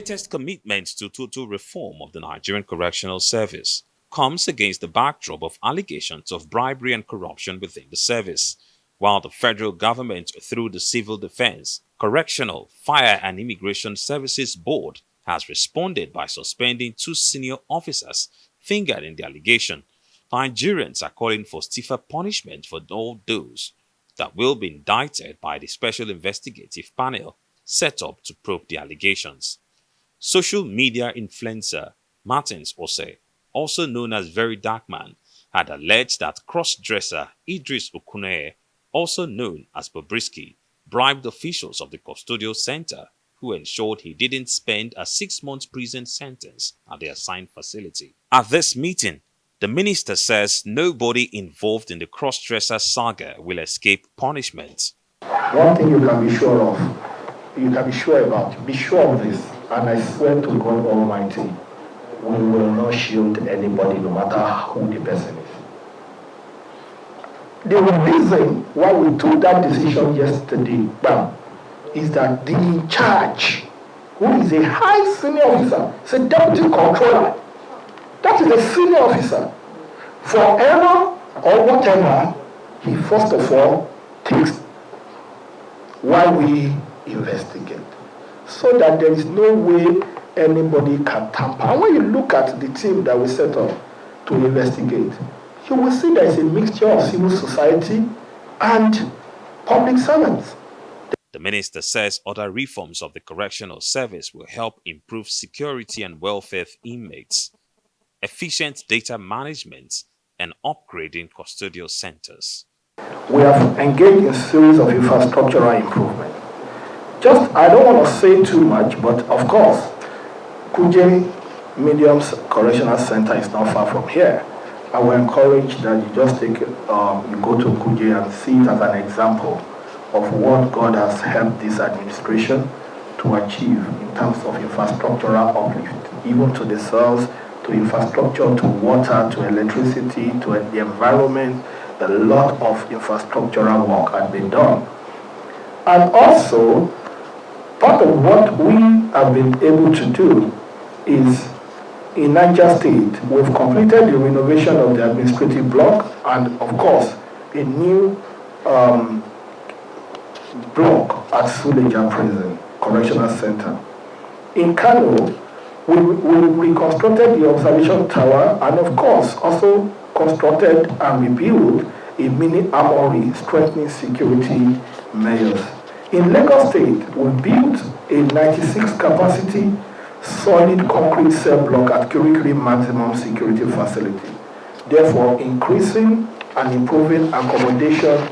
latest commitment to total reform of the Nigerian Correctional Service comes against the backdrop of allegations of bribery and corruption within the service, while the federal government, through the Civil Defense, Correctional, Fire and Immigration Services Board, has responded by suspending 2 senior officers fingered in the allegation. Nigerians are calling for stiffer punishment for all those that will be indicted by the Special Investigative Panel set up to probe the allegations. Social media influencer Martins Ose, also known as VeryDarkman, had alleged that cross-dresser Idris Okuneye, also known as Bobrisky, bribed officials of the custodial center who ensured he didn't spend a 6-month prison sentence at the assigned facility. At this meeting, the minister says nobody involved in the cross-dresser saga will escape punishment. One thing you can be sure of, be sure of this, and I swear to God Almighty, we will not shield anybody no matter who the person is. The reason why we took that decision yesterday, is that the in charge, who is a high senior officer, is a deputy controller. That is a senior officer. For error or whatever, he first of all takes while we investigate, so that there is no way anybody can tamper. And when you look at the team that we set up to investigate, you will see there is a mixture of civil society and public servants. The minister says other reforms of the correctional service will help improve security and welfare of inmates, efficient data management, and upgrading custodial centers. We have engaged in a series of infrastructural improvement. I don't want to say too much, but of course, Kuje Medium's Correctional Center is not far from here. I will encourage that you just you go to Kuje and see it as an example of what God has helped this administration to achieve in terms of infrastructural uplift, even to the cells, to infrastructure, to water, to electricity, to the environment. A lot of infrastructural work had been done. And also, part of what we have been able to do is, in Niger State, we've completed the renovation of the administrative block and, of course, a new block at Suleja Prison Correctional Center. In Kano, we reconstructed the observation tower and, of course, also constructed and rebuilt a mini armory strengthening security measures. In Lagos State, we built a 96 capacity solid concrete cell block at Kirikiri maximum security facility, therefore increasing and improving accommodation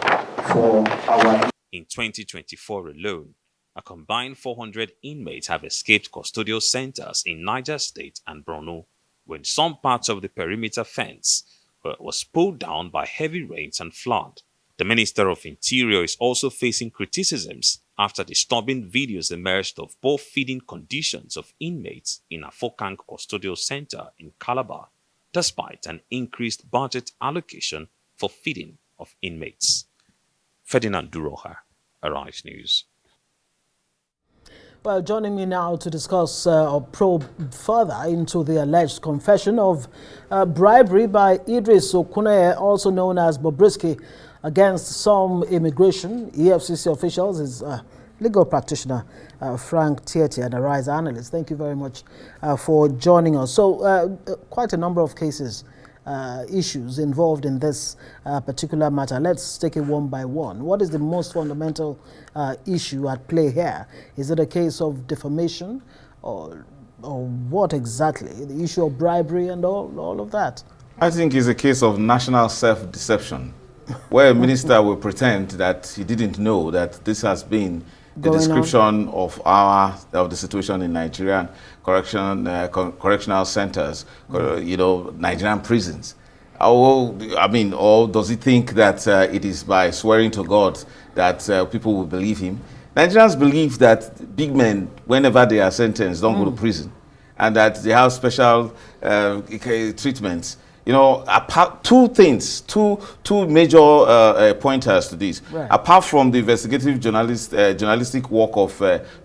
for our. In 2024 alone, a combined 400 inmates have escaped custodial centers in Niger State and Borno when some parts of the perimeter fence was pulled down by heavy rains and flood. The Minister of Interior is also facing criticisms after disturbing videos emerged of poor feeding conditions of inmates in Afokang Custodial Center in Calabar, despite an increased budget allocation for feeding of inmates. Ferdinand Duroja, Arise News. Well, joining me now to discuss or probe further into the alleged confession of bribery by Idris Okuneye, also known as Bobrisky, against some immigration EFCC officials is legal practitioner Frank Tietie and Arise Analyst. Thank you very much for joining us. So quite a number of cases, issues involved in this particular matter. Let's take it one by one. What is the most fundamental issue at play here? Is it a case of defamation or what exactly? The issue of bribery and all of that? I think it's a case of national self-deception, where a minister will pretend that he didn't know that this has been the description of the situation in Nigerian correctional centers, Nigerian prisons. Or does he think that it is by swearing to God that people will believe him? Nigerians believe that big men, whenever they are sentenced, don't go to prison, and that they have special treatments. Two things, two major pointers to this. Right. Apart from the investigative journalistic work of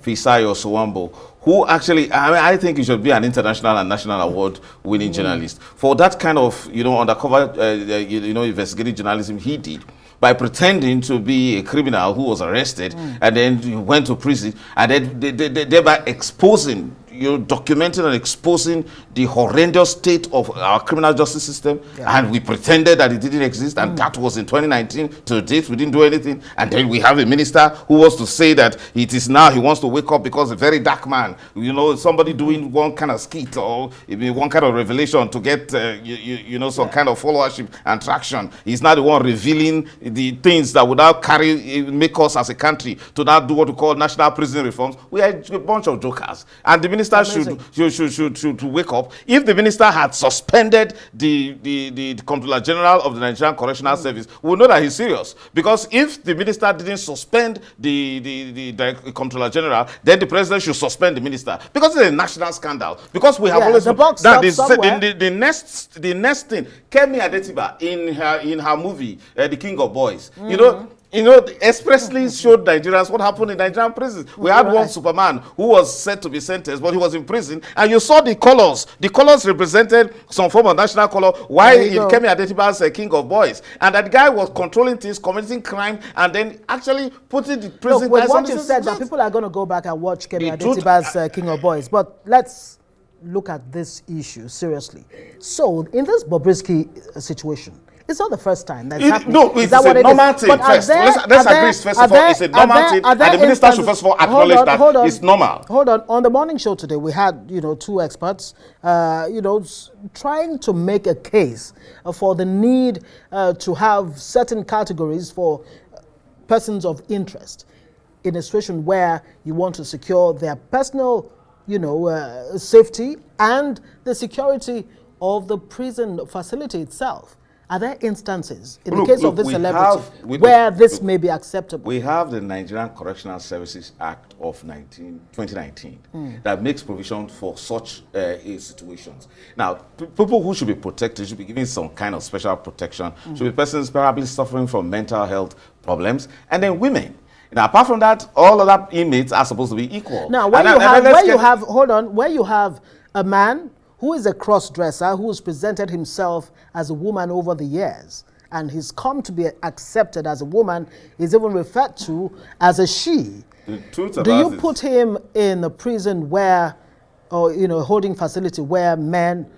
Fisayo Sowambo, who actually, I think he should be an international and national award winning journalist for that kind of, undercover, investigative journalism he did, by pretending to be a criminal who was arrested and then went to prison, and then thereby exposing, documenting and exposing the horrendous state of our criminal justice system, and we pretended that it didn't exist, and that was in 2019. To date, we didn't do anything, and then we have a minister who wants to say that it is now he wants to wake up because a very dark man, somebody doing one kind of skit or one kind of revelation to get, some kind of followership and traction. He's not the one revealing the things that would now make us as a country to now do what we call national prison reforms. We are a bunch of jokers, and the minister should wake up. If the minister had suspended the Comptroller General of the Nigerian Correctional Service, we would know that he's serious. Because if the minister didn't suspend the Comptroller General, then the president should suspend the minister, because it's a national scandal. Because we have always the next thing, Femi Adetiba in her movie The King of Boys, expressly showed Nigerians what happened in Nigerian prisons. We had one Superman who was said to be sentenced, but he was in prison, and you saw the colors. The colors represented some form of national color, while in Femi Adetiba's King of Boys. And that guy was controlling things, committing crime, and then actually putting the prison... Look, with what you said, that people are going to go back and watch Femi Adetiba's King of Boys. But let's look at this issue seriously. So, in this Bobrisky situation, it's not the first time that's happening. No, it's a normal thing first. Let's agree first of all, it's a normal thing, and the minister should first of all acknowledge that it's normal. Hold on. On the morning show today, we had, two experts, trying to make a case for the need to have certain categories for persons of interest in a situation where you want to secure their personal, safety and the security of the prison facility itself. Are there instances, in the case of this celebrity, where this may be acceptable? We have the Nigerian Correctional Services Act of 2019 that makes provision for such situations. Now, people who should be protected should be given some kind of special protection, should be persons probably suffering from mental health problems, and then women. Now, apart from that, all other inmates are supposed to be equal. Now, where you have a man who is a cross-dresser, who has presented himself as a woman over the years, and he's come to be accepted as a woman, is even referred to as a she. Do you put him in a prison where, or holding facility where men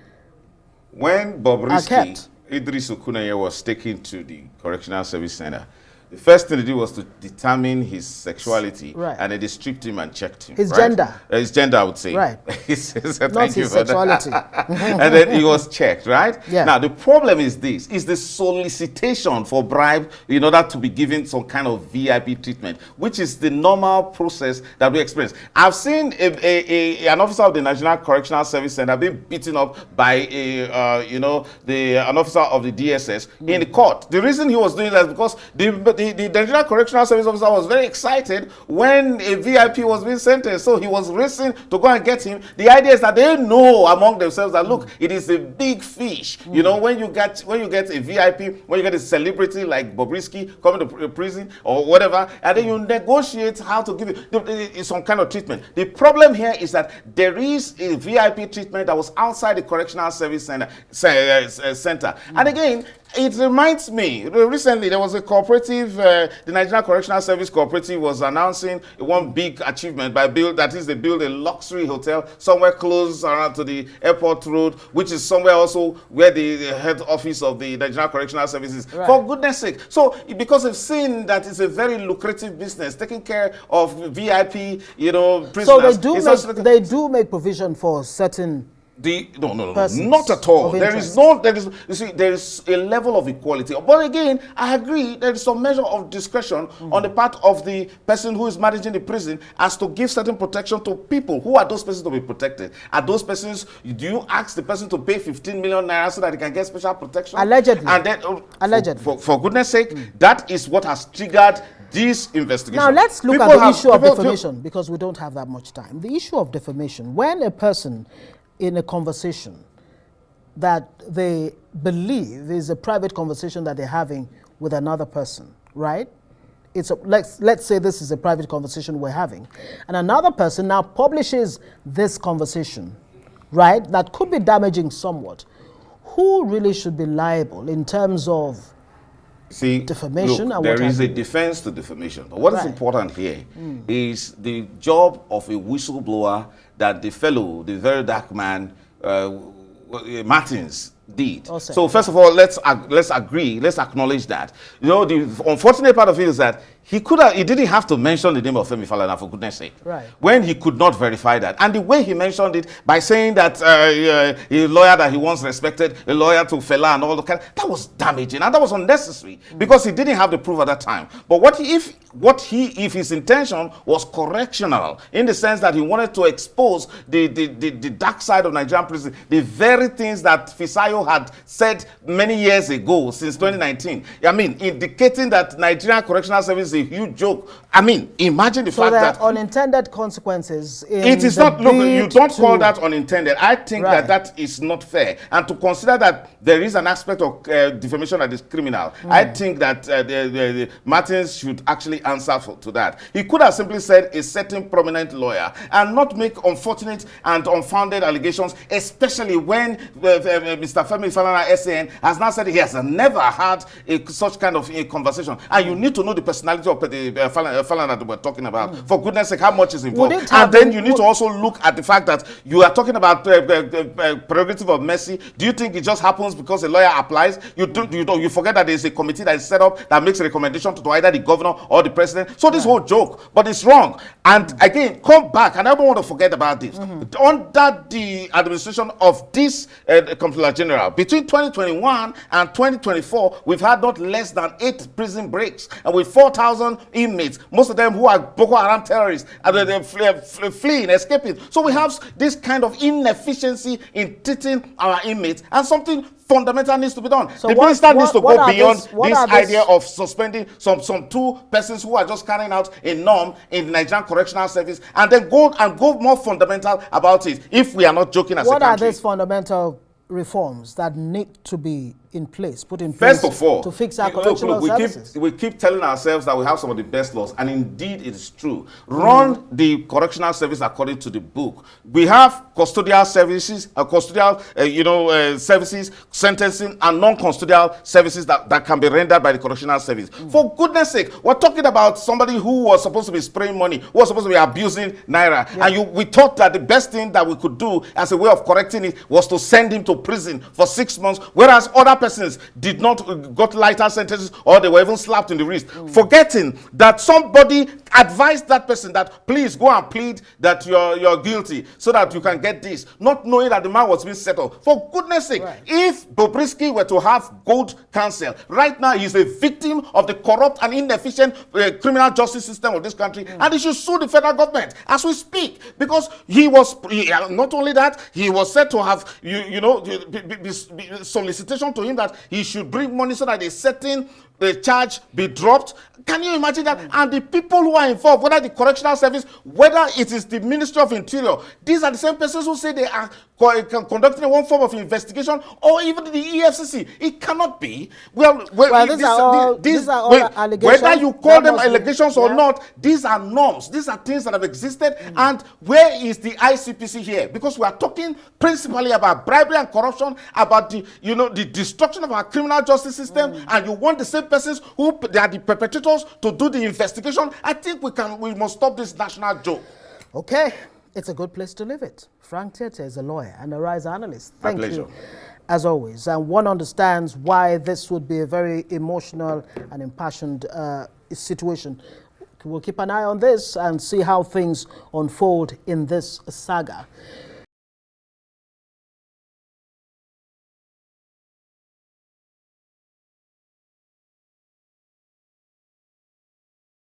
when Bobrisky Idris Okuneye was taken to the Correctional Service Center, the first thing they did was to determine his sexuality, and they stripped him and checked him. His gender. His gender, I would say. Right. Not his sexuality. And then he was checked, right? Yeah. Now, the problem is this, is the solicitation for bribe in order to be given some kind of VIP treatment, which is the normal process that we experience. I've seen an officer of the National Correctional Service Center being beaten up by an officer of the DSS in the court. The reason he was doing that is because the Nigerian Correctional Service officer was very excited when a VIP was being sentenced, so he was racing to go and get him. The idea is that they know among themselves that, look, it is a big fish. When you get a VIP, when you get a celebrity like Bobrisky coming to prison or whatever, and then you negotiate how to give it some kind of treatment. The problem here is that there is a VIP treatment that was outside the Correctional Service Center. And again, it reminds me, recently there was a cooperative, the Nigerian Correctional Service Cooperative was announcing one big achievement by they build a luxury hotel somewhere close around to the airport road, which is somewhere also where the head office of the Nigerian Correctional Service is. Right. For goodness sake. So, because they've seen that it's a very lucrative business, taking care of VIP, prisoners. So they do make provision for certain... No, not at all. There is a level of equality. But again, I agree there is some measure of discretion on the part of the person who is managing the prison as to give certain protection to people. Who are those persons to be protected? Are those persons, do you ask the person to pay 15 million naira so that they can get special protection? Allegedly. And then, allegedly. For goodness sake, that is what has triggered this investigation. Now let's look at the issue of defamation, because we don't have that much time. The issue of defamation, when a person in a conversation that they believe is a private conversation that they're having with another person, right? let's say this is a private conversation we're having, and another person now publishes this conversation, right? That could be damaging somewhat. Who really should be liable in terms of defamation? Look, and there is a defense to defamation, but what is important here is the job of a whistleblower that the fellow, the very dark man, Martins, did. So first of all, let's agree, let's acknowledge that. You know, the unfortunate part of it is that he didn't have to mention the name of Femi Falana, for goodness sake, when he could not verify that. And the way he mentioned it by saying that a lawyer that he once respected, a lawyer to Falana and all the kind, that was damaging and that was unnecessary because he didn't have the proof at that time. But if his intention was correctional, in the sense that he wanted to expose the dark side of Nigerian prison, the very things that Fisayo had said many years ago, since 2019, I mean, indicating that Nigerian Correctional Service is a huge joke. I mean, imagine the fact that unintended consequences. It is not. Look, you don't call that unintended. I think that is not fair. And to consider that there is an aspect of defamation that is criminal, I think that the Martins should actually answer to that. He could have simply said a certain prominent lawyer and not make unfortunate and unfounded allegations, especially when Mr. Femi Falana SAN has now said he has never had such kind of a conversation. And you need to know the personality of the Falana that we're talking about. For goodness sake, how much is involved? And then you need to also look at the fact that you are talking about prerogative of mercy. Do you think it just happens because a lawyer applies? You forget that there is a committee that is set up that makes a recommendation to either the governor or the president. So this whole joke, but it's wrong. And again, come back, and I don't want to forget about this. Under the administration of this Comptroller General, between 2021 and 2024, we've had not less than 8 prison breaks, and with 4,000 inmates, most of them who are Boko Haram terrorists, and they're fleeing, escaping. So we have this kind of inefficiency in treating our inmates, and something fundamental needs to be done. So the minister needs to go beyond this idea of suspending some 2 persons who are just carrying out a norm in the Nigerian Correctional Service, and then go more fundamental about it, if we are not joking as a country. What are these fundamental reforms that need to be put in place First of all, to fix our correctional services? We keep telling ourselves that we have some of the best laws, and indeed it is true. Run the correctional service according to the book. We have custodial services, services, sentencing, and non-custodial services that can be rendered by the correctional service. For goodness sake, we're talking about somebody who was supposed to be spraying money, who was supposed to be abusing Naira, and we thought that the best thing that we could do as a way of correcting it was to send him to prison for 6 months, whereas other persons did not got lighter sentences, or they were even slapped in the wrist, forgetting that somebody advised that person that please go and plead that you're guilty so that you can get this, not knowing that the man was being settled. For goodness sake, if Bobrisky were to have good counsel, right now he's a victim of the corrupt and inefficient criminal justice system of this country, and he should sue the federal government as we speak, because not only that, he was said to have solicitation to him that he should bring money so that a certain charge be dropped. Can you imagine that? And the people who are involved, whether the correctional service, whether it is the Ministry of Interior, these are the same persons who say they are conducting one form of investigation, or even the EFCC. It cannot be. These are all allegations. Whether you call them allegations or not, these are norms. These are things that have existed. And where is the ICPC here? Because we are talking principally about bribery and corruption, about the destruction of our criminal justice system, and you want the same persons who they are the perpetrators to do the investigation. I think we must stop this national joke. Okay, it's a good place to leave it. Frank Tietie is a lawyer and a Rise analyst. Thank you, as always. And one understands why this would be a very emotional and impassioned situation. We'll keep an eye on this and see how things unfold in this saga.